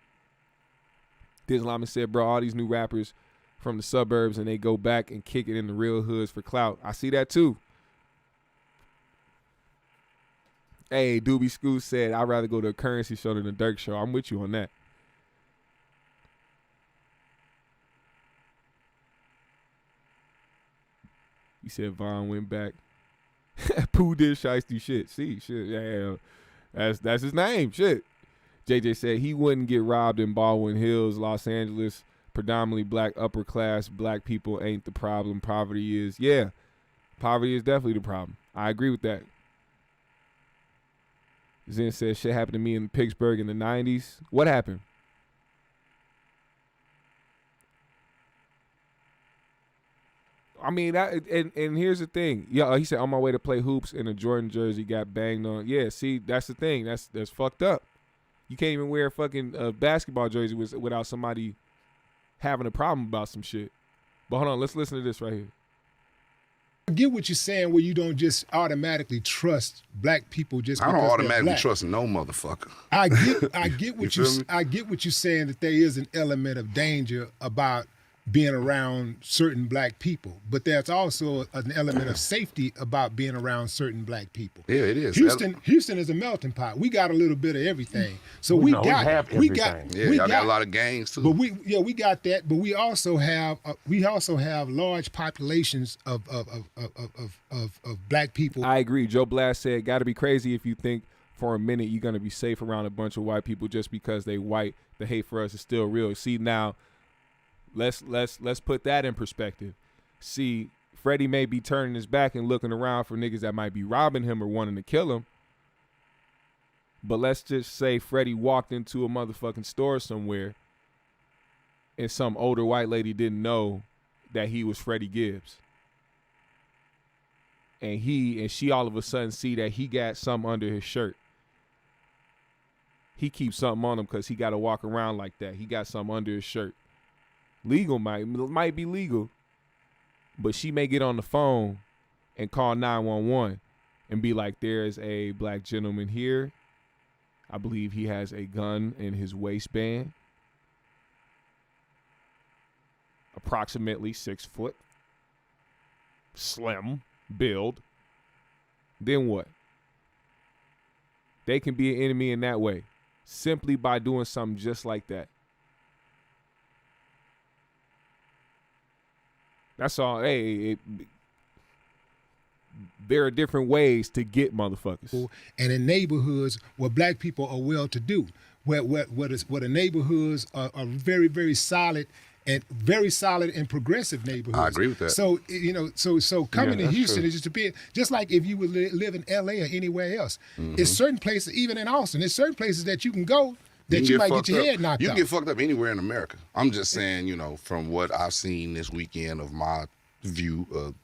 [SPEAKER 1] Dislama said, bro, all these new rappers from the suburbs and they go back and kick it in the real hoods for clout. I see that too. Hey, Doobie School said, I'd rather go to a Currency show than a Dirk show. I'm with you on that. He said Vaughn went back. Pooh did shiesty shit. See, shit. Yeah, that's his name. Shit. JJ said he wouldn't get robbed in Baldwin Hills, Los Angeles. Predominantly black, upper class, black people ain't the problem. Poverty is. Yeah, poverty is definitely the problem. I agree with that. Zen said shit happened to me in Pittsburgh in the 90s. What happened? I mean, and here's the thing. Yeah, he said on my way to play hoops in a Jordan jersey, got banged on. Yeah, see, that's the thing. That's fucked up. You can't even wear a fucking basketball jersey without somebody having a problem about some shit. But hold on, let's listen to this right here.
[SPEAKER 2] I get what you're saying, where you don't just automatically trust black people just because
[SPEAKER 3] I don't
[SPEAKER 2] they're
[SPEAKER 3] automatically
[SPEAKER 2] black.
[SPEAKER 3] trust no motherfucker.
[SPEAKER 2] I get what I get what you're saying, that there is an element of danger about being around certain black people, but there's also an element of safety about being around certain black people.
[SPEAKER 3] Yeah, it is.
[SPEAKER 2] Houston is a melting pot. We got a little bit of everything. So
[SPEAKER 4] we
[SPEAKER 2] got
[SPEAKER 4] everything.
[SPEAKER 3] Y'all got a lot of gangs too.
[SPEAKER 2] But we got that. But we also have large populations of black people.
[SPEAKER 1] I agree. Joe Blast said, "Got to be crazy if you think for a minute you're gonna be safe around a bunch of white people just because they white. The hate for us is still real." See now. Let's put that in perspective. See, Freddie may be turning his back and looking around for niggas that might be robbing him or wanting to kill him. But let's just say Freddie walked into a motherfucking store somewhere and some older white lady didn't know that he was Freddie Gibbs. And she all of a sudden see that he got something under his shirt. He keeps something on him because he got to walk around like that. He got something under his shirt. Legal might be legal, but she may get on the phone and call 911 and be like, there's a black gentleman here. I believe he has a gun in his waistband. Approximately 6 foot. Slim build. Then what? They can be an enemy in that way. Simply by doing something just like that. That's all. Hey, there are different ways to get motherfuckers.
[SPEAKER 2] And in neighborhoods where black people are well-to-do, where the neighborhoods are very, very solid and progressive neighborhoods.
[SPEAKER 3] I agree with that.
[SPEAKER 2] So so coming to Houston
[SPEAKER 4] true.
[SPEAKER 2] is just like if you would live in L.A. or anywhere else. It's certain places, even in Austin, there's certain places that you can go that you might get your head knocked
[SPEAKER 3] You
[SPEAKER 2] off.
[SPEAKER 3] can get fucked up anywhere in America. I'm just saying, from what I've seen this weekend of my view of,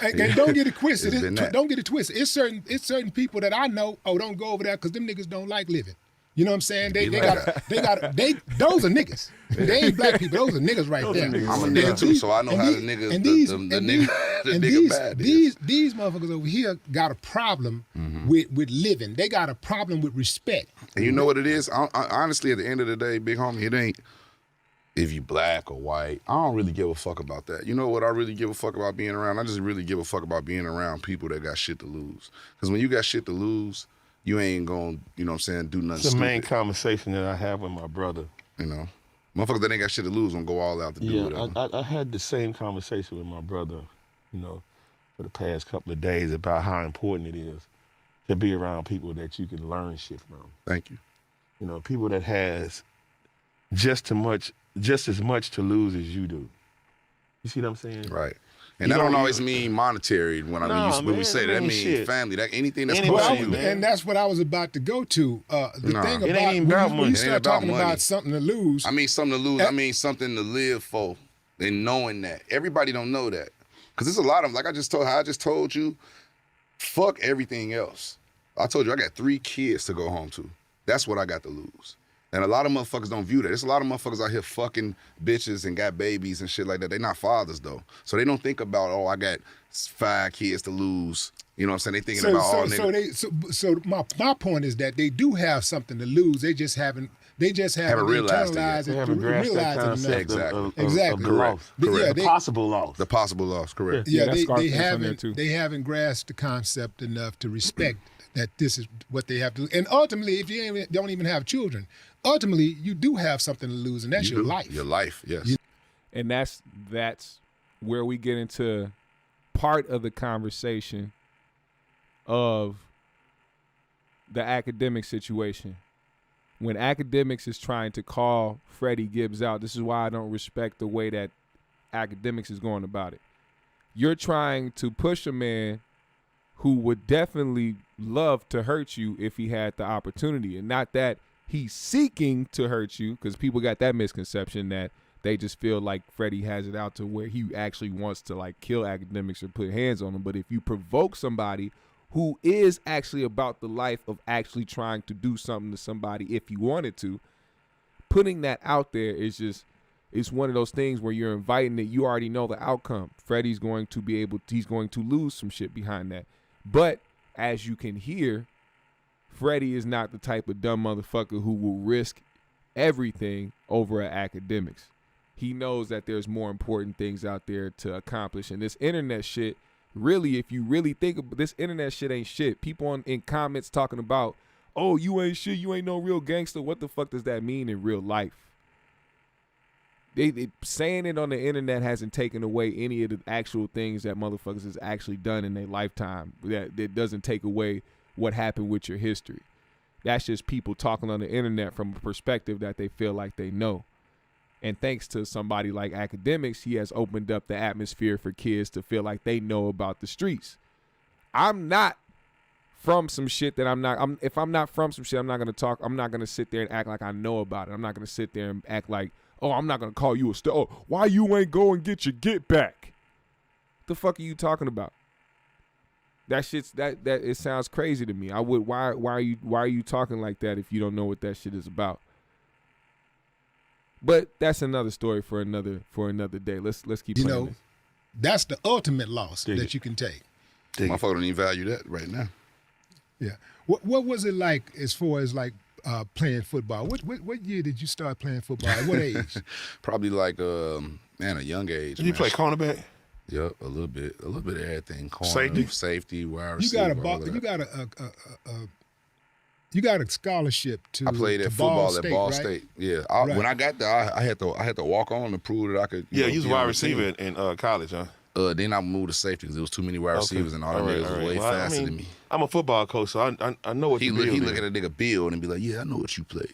[SPEAKER 2] And don't get it twisted.
[SPEAKER 3] It's been that.
[SPEAKER 2] Don't get it twisted. It's certain people that I know. Oh, don't go over there because them niggas don't like living. You know what I'm saying? Those are niggas. They ain't black people. Those are niggas right there.
[SPEAKER 3] I'm a nigga too, so I know how the niggas, the nigga bad is.
[SPEAKER 2] These motherfuckers over here got a problem with living. They got a problem with respect.
[SPEAKER 3] And you know what it is? Honestly, at the end of the day, big homie, it ain't if you black or white. I don't really give a fuck about that. You know what I really give a fuck about being around? I just really give a fuck about being around people that got shit to lose. Because when you got shit to lose, you ain't gonna, do nothing
[SPEAKER 4] It's the
[SPEAKER 3] stupid.
[SPEAKER 4] main conversation that I have with my brother.
[SPEAKER 3] Motherfuckers that ain't got shit to lose gonna go all out to do whatever.
[SPEAKER 4] I had the same conversation with my brother, for the past couple of days about how important it is to be around people that you can learn shit from.
[SPEAKER 3] Thank you.
[SPEAKER 4] People that has just as much to lose as you do. You see what I'm saying?
[SPEAKER 3] Right. And
[SPEAKER 4] You
[SPEAKER 3] that don't
[SPEAKER 4] know,
[SPEAKER 3] always mean monetary when we say that. That means
[SPEAKER 4] shit.
[SPEAKER 3] family. That anything that's
[SPEAKER 4] Anybody,
[SPEAKER 3] close to you.
[SPEAKER 4] man.
[SPEAKER 2] And that's what I was about to go to. The thing
[SPEAKER 4] It
[SPEAKER 2] about
[SPEAKER 4] ain't even about
[SPEAKER 2] when
[SPEAKER 4] money.
[SPEAKER 2] you
[SPEAKER 3] It ain't
[SPEAKER 2] start
[SPEAKER 3] about
[SPEAKER 2] talking
[SPEAKER 3] money.
[SPEAKER 2] about something to lose.
[SPEAKER 3] I mean something to lose. I mean something to live for. And knowing that. Everybody don't know that. Because there's a lot of them. Like I just told you, fuck everything else. I told you I got 3 kids to go home to. That's what I got to lose. And a lot of motherfuckers don't view that. There's a lot of motherfuckers out here fucking bitches and got babies and shit like that. They not fathers though. So they don't think about, I got 5 kids to lose. You know what I'm saying? They thinking about all niggas.
[SPEAKER 2] So my point is that they do have something to lose. They just haven't
[SPEAKER 3] realized it yet.
[SPEAKER 2] internalized
[SPEAKER 4] They
[SPEAKER 2] it,
[SPEAKER 4] haven't grasped that
[SPEAKER 2] realized it
[SPEAKER 4] concept
[SPEAKER 2] enough.
[SPEAKER 3] Exactly.
[SPEAKER 4] of the
[SPEAKER 2] Correct.
[SPEAKER 4] loss.
[SPEAKER 2] But yeah,
[SPEAKER 4] The possible loss.
[SPEAKER 3] The possible loss, correct.
[SPEAKER 2] Yeah,
[SPEAKER 1] that's
[SPEAKER 2] they
[SPEAKER 1] Scarface on there, too.
[SPEAKER 2] haven't grasped the concept enough to respect that this is what they have to do. And ultimately, if you don't even have children, ultimately you do have something to lose, and that's your life.
[SPEAKER 3] Your life, yes.
[SPEAKER 1] And that's where we get into part of the conversation of the academic situation. When academics is trying to call Freddie Gibbs out, this is why I don't respect the way that academics is going about it. You're trying to push a man who would definitely love to hurt you if he had the opportunity, and not that he's seeking to hurt you, because people got that misconception that they just feel like Freddie has it out to where he actually wants to like kill academics or put hands on them. But if you provoke somebody who is actually about the life of actually trying to do something to somebody if he wanted to, putting that out there is just, it's one of those things where you're inviting that you already know the outcome. Freddie's going to he's going to lose some shit behind that. But as you can hear, Freddie is not the type of dumb motherfucker who will risk everything over at academics. He knows that there's more important things out there to accomplish. And this internet shit, really, if you really think about this, internet shit ain't shit. People in comments talking about, oh, you ain't shit, you ain't no real gangster. What the fuck does that mean in real life? They saying it on the internet hasn't taken away any of the actual things that motherfuckers has actually done in their lifetime. That doesn't take away what happened with your history. That's just people talking on the internet from a perspective that they feel like they know. And thanks to somebody like academics, he has opened up the atmosphere for kids to feel like they know about the streets. I'm not from some shit that if I'm not from some shit, I'm not going to talk. I'm not going to sit there and act like I know about it. I'm not going to sit there and act like, oh, I'm not going to call you a oh, why you ain't go and get your get back? The fuck are you talking about? That shit's that it sounds crazy to me. Why are you talking like that if you don't know what that shit is about? But that's another story for another day. Let's keep playing this.
[SPEAKER 2] That's the ultimate loss
[SPEAKER 4] Dig
[SPEAKER 2] that
[SPEAKER 4] it.
[SPEAKER 2] you can take.
[SPEAKER 3] Motherfucker don't even value that right now.
[SPEAKER 2] Yeah. What was it like as far as like playing football? What year did you start playing football? At what age?
[SPEAKER 3] Probably like a young age.
[SPEAKER 4] Did you
[SPEAKER 3] man.
[SPEAKER 4] play cornerback?
[SPEAKER 3] Yep, a little bit of everything. Corner,
[SPEAKER 4] Safety?
[SPEAKER 3] safety, wide
[SPEAKER 2] You
[SPEAKER 3] receiver.
[SPEAKER 2] got
[SPEAKER 3] all of that.
[SPEAKER 2] you got a scholarship to
[SPEAKER 3] I played
[SPEAKER 2] to
[SPEAKER 3] at football
[SPEAKER 2] Ball
[SPEAKER 3] at Ball
[SPEAKER 2] right?
[SPEAKER 3] State. Yeah,
[SPEAKER 2] Right.
[SPEAKER 3] When I got there, I had to walk on to prove that I could.
[SPEAKER 4] Yeah,
[SPEAKER 3] know,
[SPEAKER 4] you was a
[SPEAKER 3] be
[SPEAKER 4] wide
[SPEAKER 3] on the team.
[SPEAKER 4] receiver in college, huh?
[SPEAKER 3] Then I moved to safety because there was too many wide receivers and all the niggas was way
[SPEAKER 4] Well,
[SPEAKER 3] faster than me.
[SPEAKER 4] I'm a football coach, so I know what
[SPEAKER 3] He
[SPEAKER 4] you
[SPEAKER 3] look
[SPEAKER 4] do.
[SPEAKER 3] at a nigga build and be like, "Yeah, I know what you play."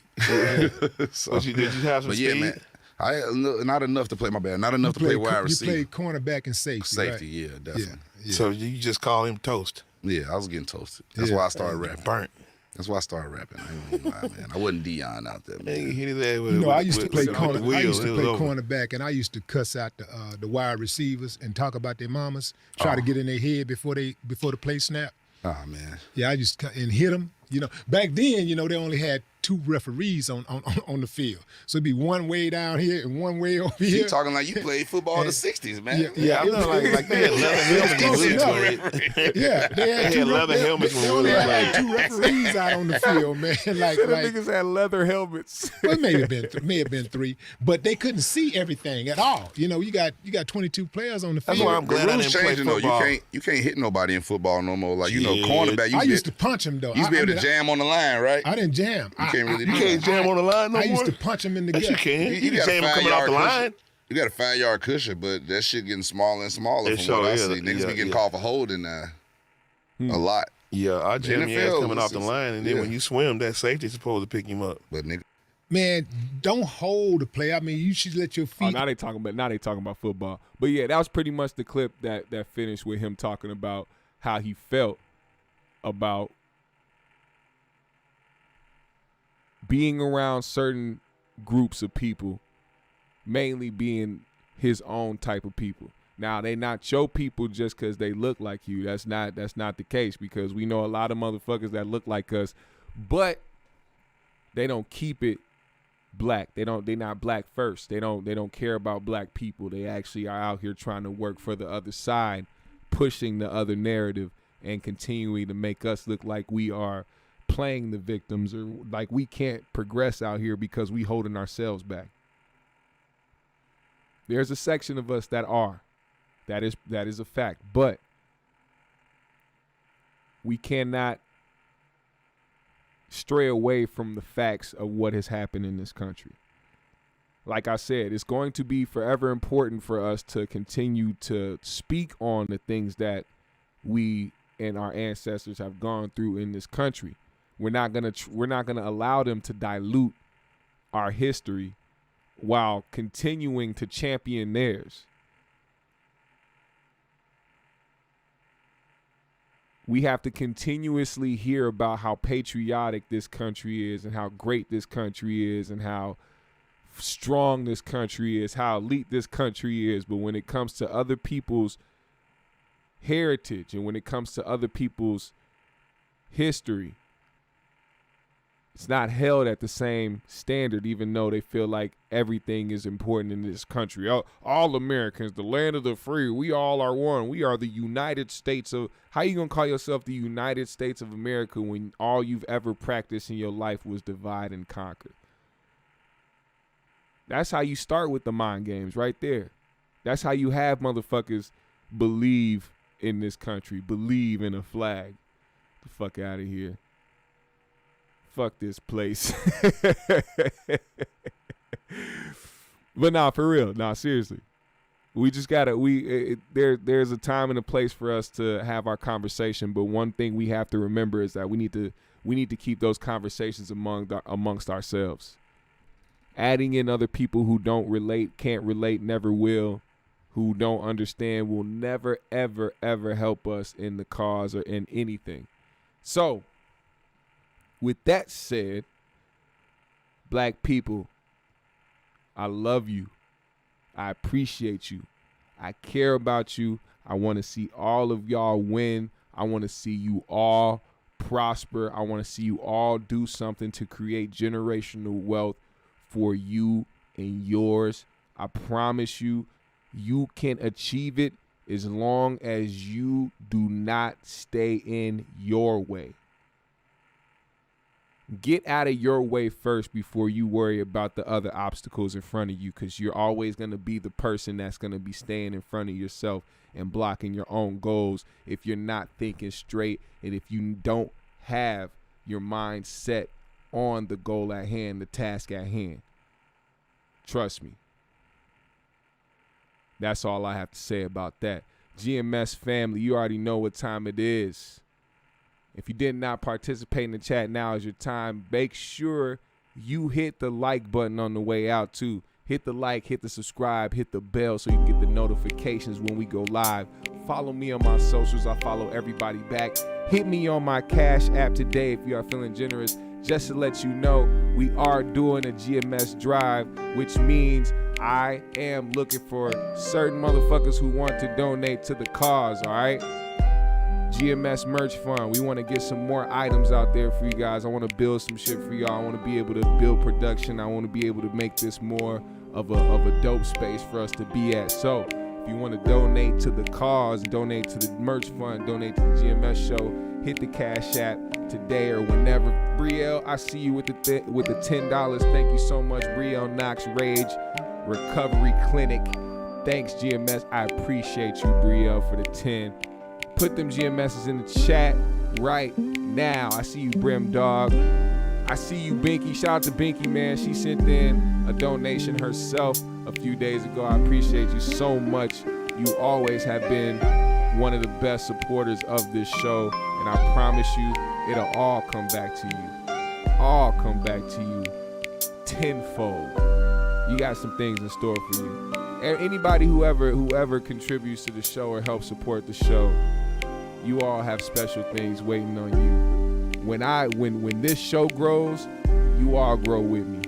[SPEAKER 3] So,
[SPEAKER 4] Did you have some
[SPEAKER 3] but
[SPEAKER 4] speed?
[SPEAKER 3] yeah, man, I had not enough to play my bad. Not enough to play wide receiver.
[SPEAKER 2] You played cornerback and safety.
[SPEAKER 3] Safety,
[SPEAKER 2] right?
[SPEAKER 3] yeah, definitely.
[SPEAKER 2] Yeah.
[SPEAKER 4] So you just call him toast.
[SPEAKER 3] Yeah, I was getting toasted. That's
[SPEAKER 2] Yeah.
[SPEAKER 3] why I started rapping.
[SPEAKER 4] Burnt.
[SPEAKER 3] That's why I started rapping. I ain't gonna lie, man. I wasn't Dion out there,
[SPEAKER 4] Man, he
[SPEAKER 3] man.
[SPEAKER 4] hit his ass with
[SPEAKER 2] You know,
[SPEAKER 4] with-
[SPEAKER 2] I used to
[SPEAKER 4] with-
[SPEAKER 2] play
[SPEAKER 4] with
[SPEAKER 2] corner.
[SPEAKER 4] the
[SPEAKER 2] I
[SPEAKER 4] wheels.
[SPEAKER 2] used to
[SPEAKER 4] It was
[SPEAKER 2] play
[SPEAKER 4] over.
[SPEAKER 2] cornerback, and I used to cuss out the wide receivers and talk about their mamas, try
[SPEAKER 4] Oh.
[SPEAKER 2] to get in their head before the play snap.
[SPEAKER 3] Oh man.
[SPEAKER 2] Yeah, I just and hit them. You know, back then, you know, they only had 2 referees on the field, so it'd be one way down here and one way over here.
[SPEAKER 3] You talking like you played football in the '60s, man.
[SPEAKER 4] Yeah, I know, like they had leather helmets when we
[SPEAKER 2] Close
[SPEAKER 4] played.
[SPEAKER 2] Yeah, they had,
[SPEAKER 4] They
[SPEAKER 2] two
[SPEAKER 4] had leather
[SPEAKER 2] they-
[SPEAKER 4] helmets
[SPEAKER 2] they
[SPEAKER 4] when we
[SPEAKER 2] only
[SPEAKER 4] was
[SPEAKER 2] had
[SPEAKER 4] playing.
[SPEAKER 2] 2 referees out on the field, man. Like,
[SPEAKER 1] The
[SPEAKER 2] like
[SPEAKER 1] niggas had leather helmets.
[SPEAKER 2] well, it may have been 3, but they couldn't see everything at all. You know, you got 22 players on the field.
[SPEAKER 4] That's why I'm
[SPEAKER 3] The
[SPEAKER 4] glad I
[SPEAKER 3] rules
[SPEAKER 4] didn't play
[SPEAKER 3] changing though.
[SPEAKER 4] football.
[SPEAKER 3] You can't hit nobody in football no more. Like
[SPEAKER 4] Shit.
[SPEAKER 3] cornerback.
[SPEAKER 2] I used to punch him though.
[SPEAKER 3] You used to be able to jam on the line, right?
[SPEAKER 2] I didn't jam.
[SPEAKER 3] You can't really
[SPEAKER 4] You
[SPEAKER 3] do
[SPEAKER 4] can't
[SPEAKER 3] that.
[SPEAKER 4] jam on the line no
[SPEAKER 2] I
[SPEAKER 4] more.
[SPEAKER 2] used to punch him in the
[SPEAKER 4] Yes,
[SPEAKER 2] gut.
[SPEAKER 4] you can. You
[SPEAKER 3] got a
[SPEAKER 4] can jam him coming off the
[SPEAKER 3] 5-yard
[SPEAKER 4] line.
[SPEAKER 3] cushion. You got a 5-yard cushion, but that shit getting smaller and smaller
[SPEAKER 4] It
[SPEAKER 3] from
[SPEAKER 4] sure
[SPEAKER 3] what I
[SPEAKER 4] is.
[SPEAKER 3] see. Niggas
[SPEAKER 4] Yeah,
[SPEAKER 3] be getting
[SPEAKER 4] yeah.
[SPEAKER 3] called for holding a lot.
[SPEAKER 4] Yeah, I jam your ass
[SPEAKER 3] NFL
[SPEAKER 4] coming off the
[SPEAKER 3] is-
[SPEAKER 4] line, and then
[SPEAKER 3] yeah.
[SPEAKER 4] when you swim, that safety's supposed to pick him up.
[SPEAKER 3] But nigga,
[SPEAKER 2] Man, don't hold the play. I mean, you should let your
[SPEAKER 1] Oh,
[SPEAKER 2] feet.
[SPEAKER 1] now they talking about football. But yeah, that was pretty much the clip that finished with him talking about how he felt about being around certain groups of people, mainly being his own type of people. Now, they not your people just because they look like you. That's not the case, because we know a lot of motherfuckers that look like us, but they don't keep it black. They not black first. They don't care about black people. They actually are out here trying to work for the other side, pushing the other narrative and continuing to make us look like we are playing the victims, or like we can't progress out here because we holding ourselves back. There's a section of us that are. That is a fact. But we cannot stray away from the facts of what has happened in this country. Like I said, it's going to be forever important for us to continue to speak on the things that we and our ancestors have gone through in this country. We're not gonna allow them to dilute our history while continuing to champion theirs. We have to continuously hear about how patriotic this country is and how great this country is and how strong this country is, how elite this country is. But when it comes to other people's heritage and when it comes to other people's history, it's not held at the same standard, even though they feel like everything is important in this country. All Americans, the land of the free, we all are one. We are the United States of... How you going to call yourself the United States of America when all you've ever practiced in your life was divide and conquer? That's how you start with the mind games right there. That's how you have motherfuckers believe in this country, believe in a flag. The fuck out of here. Fuck this place. But nah, for real. Nah, seriously. We just gotta. There's a time and a place for us to have our conversation. But one thing we have to remember is that we need to keep those conversations amongst ourselves. Adding in other people who don't relate, can't relate, never will, who don't understand, will never, ever, ever help us in the cause or in anything. So, with that said, black people, I love you. I appreciate you. I care about you. I want to see all of y'all win. I want to see you all prosper. I want to see you all do something to create generational wealth for you and yours. I promise you, you can achieve it as long as you do not stay in your way. Get out of your way first before you worry about the other obstacles in front of you, because you're always going to be the person that's going to be staying in front of yourself and blocking your own goals if you're not thinking straight and if you don't have your mind set on the goal at hand, the task at hand. Trust me. That's all I have to say about that. GMS family, you already know what time it is. If you did not participate in the chat, now is your time. Make sure you hit the like button on the way out too. Hit the like, hit the subscribe, hit the bell so you can get the notifications when we go live. Follow me on my socials. I follow everybody back. Hit me on my Cash App today if you are feeling generous. Just to let you know, we are doing a GMS drive, which means I am looking for certain motherfuckers who want to donate to the cause, all right? GMS merch fund. We want to get some more items out there for you guys. I want to build some shit for y'all. I want to be able to build production. I want to be able to make this more of a dope space for us to be at. So if you want to donate to the cause, donate to the merch fund, donate to the GMS show, hit the Cash App today or whenever. Brielle, I see you with the $10. Thank you so much, Brielle Knox Rage Recovery Clinic. Thanks, GMS. I appreciate you, Brielle, for the 10. Put them GMSs in the chat right now. I see you, Brim Dog. I see you, Binky. Shout out to Binky, man. She sent in a donation herself a few days ago. I appreciate you so much. You always have been one of the best supporters of this show, and I promise you, it'll all come back to you. All come back to you tenfold. You got some things in store for you. And anybody whoever contributes to the show or helps support the show, you all have special things waiting on you. When this show grows, you all grow with me.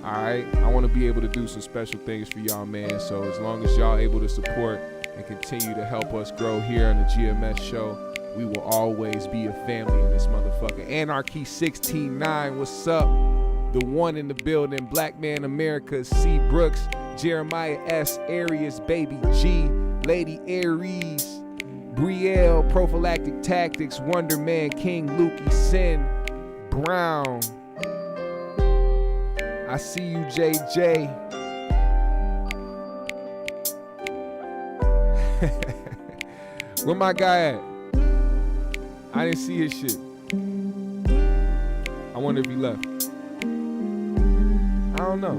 [SPEAKER 1] All right? I want to be able to do some special things for y'all, man. So as long as y'all able to support and continue to help us grow here on the GMS show, we will always be a family in this motherfucker. Anarchy 16-9, what's up? The one in the building, Black Man America, C. Brooks, Jeremiah S. Arias, Baby G, Lady Aries, Brielle, Prophylactic Tactics, Wonder Man, King Lukey, Sin, Brown. I see you, JJ. Where my guy at? I didn't see his shit. I wonder if he left. I don't know.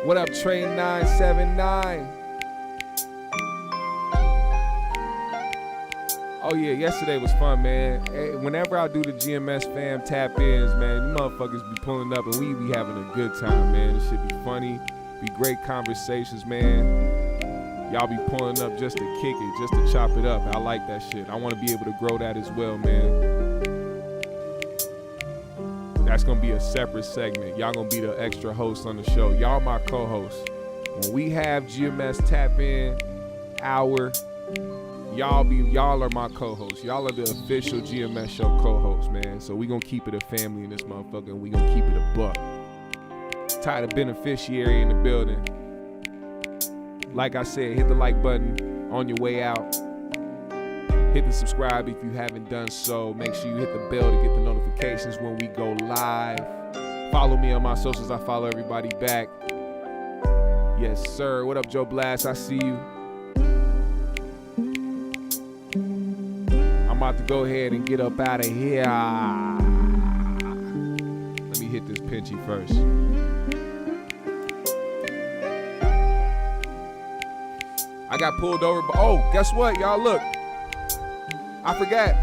[SPEAKER 1] What up, Train 979? Oh yeah, yesterday was fun, man. Hey, whenever I do the GMS fam tap-ins, man, you motherfuckers be pulling up and we be having a good time, man. This shit be funny, be great conversations, man. Y'all be pulling up just to kick it, just to chop it up. I like that shit. I want to be able to grow that as well, man. That's going to be a separate segment. Y'all going to be the extra hosts on the show. Y'all my co-hosts. When we have GMS tap-in hour, y'all are my co-hosts. Y'all are the official GMS show co-hosts, man. So we gonna keep it a family in this motherfucker, and we gonna keep it a buck. Ty the beneficiary in the building. Like I said, hit the like button on your way out. Hit the subscribe if you haven't done so. Make sure you hit the bell to get the notifications when we go live. Follow me on my socials. I follow everybody back. Yes, sir. What up, Joe Blast? I see you. I'm about to go ahead and get up out of here. Let me hit this pinchy first. I got pulled over, but oh, guess what, y'all? Look, I forgot.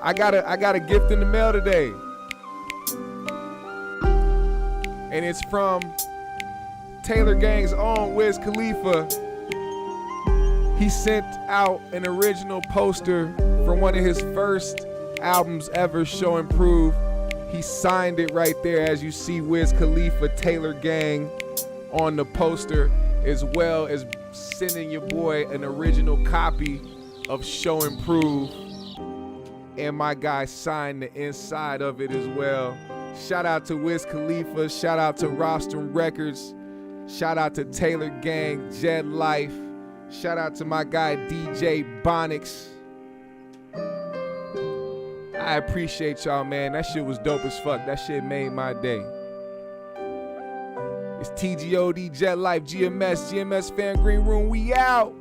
[SPEAKER 1] I got a gift in the mail today, and it's from Taylor Gang's own Wiz Khalifa. He sent out an original poster for one of his first albums ever, Show and Prove. He signed it right there, as you see Wiz Khalifa, Taylor Gang on the poster, as well as sending your boy an original copy of Show and Prove. And my guy signed the inside of it as well. Shout out to Wiz Khalifa. Shout out to Rostrum Records. Shout out to Taylor Gang, Jet Life. Shout out to my guy DJ Bonix. I appreciate y'all, man. That shit was dope as fuck. That shit made my day. It's TGOD, Jet Life, GMS Fan Green Room. We out.